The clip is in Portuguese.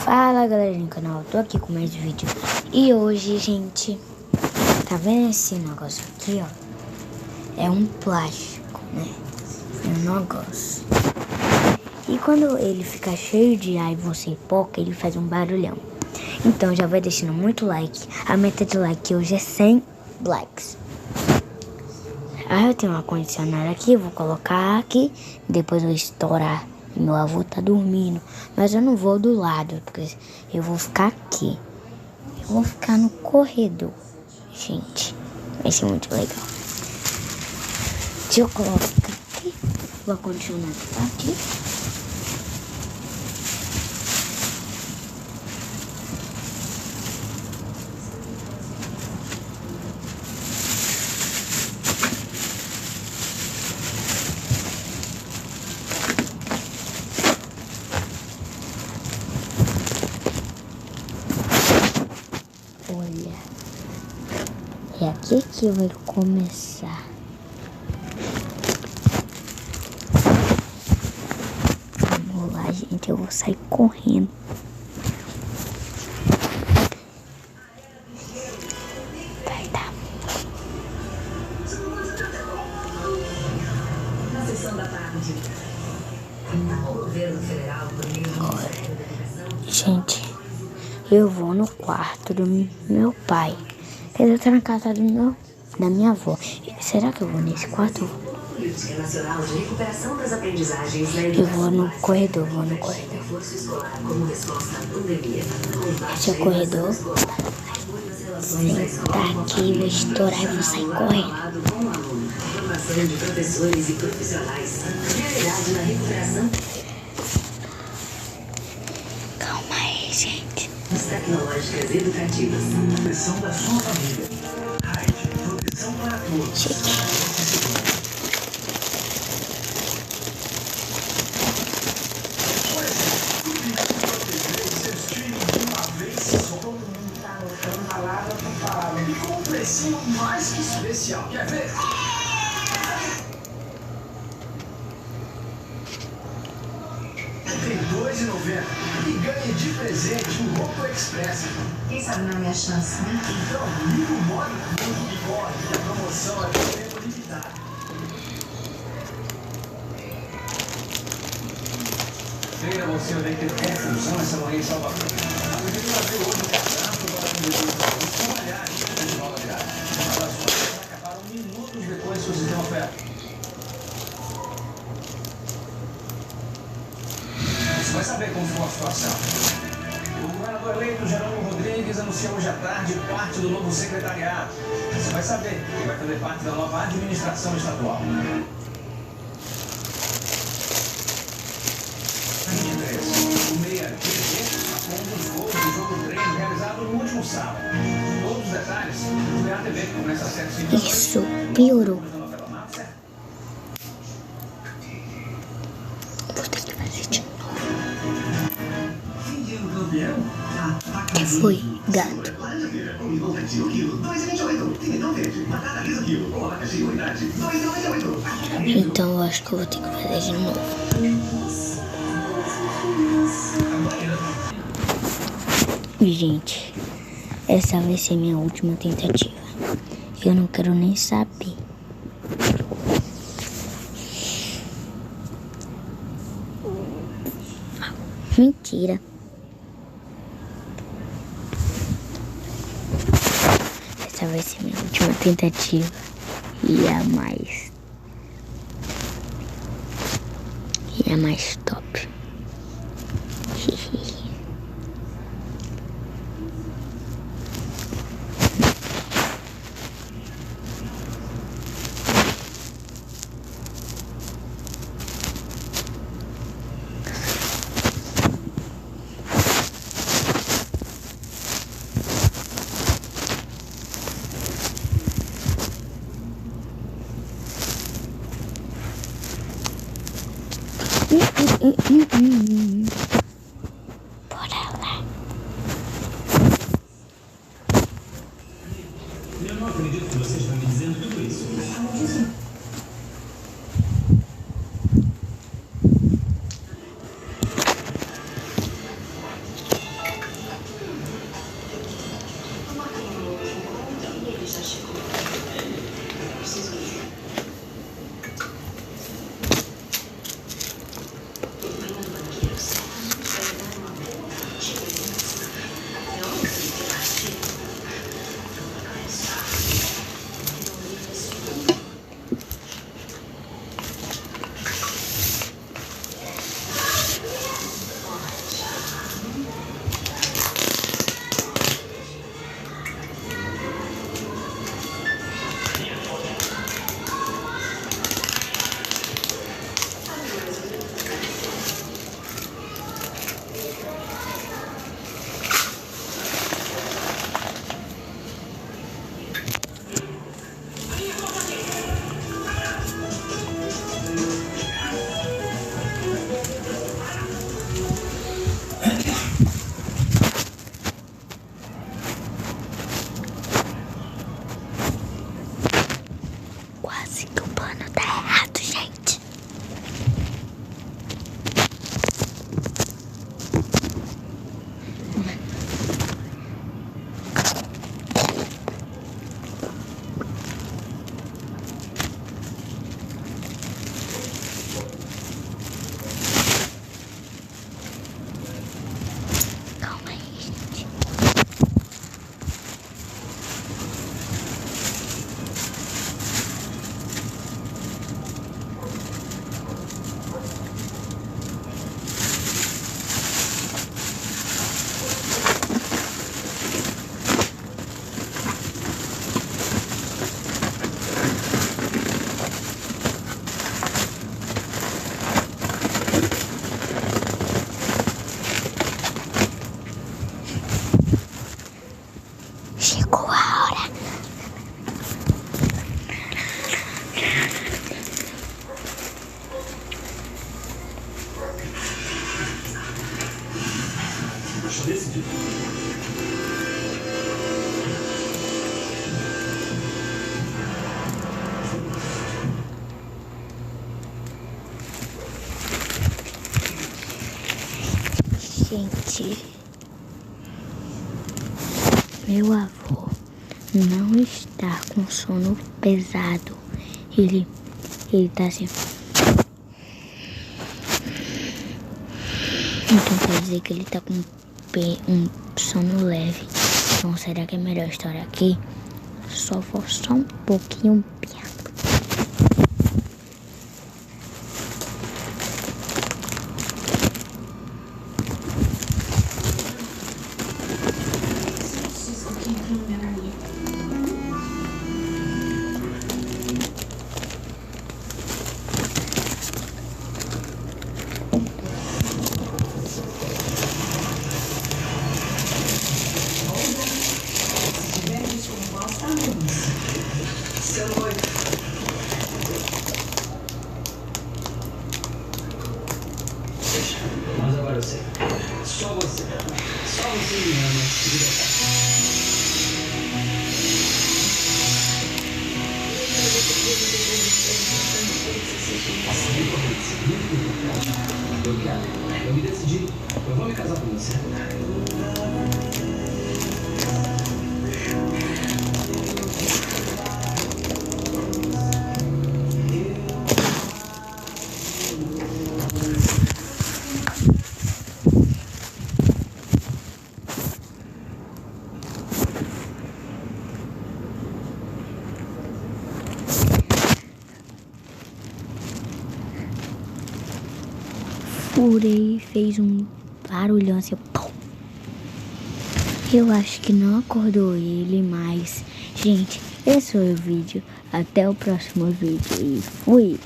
Fala galerinha do canal, tô aqui com mais vídeo. E hoje, gente, tá vendo esse negócio aqui, ó? É um plástico, né? Um negócio. E quando ele fica cheio de ar e você poca, ele faz um barulhão. Então já vai deixando muito like. A meta de like hoje é 100 likes. Aí eu tenho um ar-condicionado aqui, vou colocar aqui, depois eu vou estourar. Meu avô tá dormindo, mas eu não vou do lado, porque eu vou ficar aqui. Eu vou ficar no corredor, gente. Vai ser muito legal. Deixa eu colocar aqui. O ar-condicionado tá aqui. Olha, é aqui que vai começar. Vamos lá, gente, eu vou sair correndo. Vai dar. Na sessão da tarde, o governo federal, Agora, gente, eu vou no quarto do meu pai. Ele tá na casa da minha avó. Será que eu vou nesse quarto? Política Nacional de Recuperação das Aprendizagens na Eu vou no corredor, reforço escolar como resposta à pandemia. Esse é o corredor. Sentar aqui, vou estourar e vou sair correndo. Formação de professores e profissionais. Prioridade na recuperação Calma aí, gente. tecnológicas educativas. Proteção da sua família. Raid, proteção para todos. E com um precinho mais que especial. Quer ver? Tem R$2,90 e ganhe de presente um Roto Express. Quem sabe não é minha chance, né? Então, liga o Mónaco e corre, que a promoção é por tempo limitado. Feira, você vai ter confusão essa manhã em Salvador. A prefeitura veio hoje no cadastro para vendedores trabalhar de nova viagem. As ações acabaram minutos depois que o sistema foi aberto. Você vai saber como ficou a situação. O governador eleito Jerônimo Rodrigues anunciou hoje à tarde parte do novo secretariado. Você vai saber que vai fazer parte da nova administração estadual. 23. O meia TV com um dos gols do jogo treino realizado no último sábado. Todos os detalhes no Meia TV, que começa às 7h50. Isso piorou. Vou ter que fazer de novo. Que foi, gato? Então eu acho que eu vou ter que fazer de novo. Gente, essa vai ser minha última tentativa. Eu não quero nem saber. Mentira. Essa vai ser minha última tentativa. E a mais. E a mais top. Está decidido. Gente, meu avô não está com sono pesado. Ele tá assim. Então quer dizer que ele tá com um sono leve. Então será que é melhor estar aqui? Só vou só um pouquinho perto. Mas agora eu sei. Só você me ama de verdade. Eu quero. Eu me decidi. Eu vou me casar com você. Furei e fez um barulhão assim. Pum. Eu acho que não acordou ele, mas... Gente, esse foi o vídeo. Até o próximo vídeo e fui!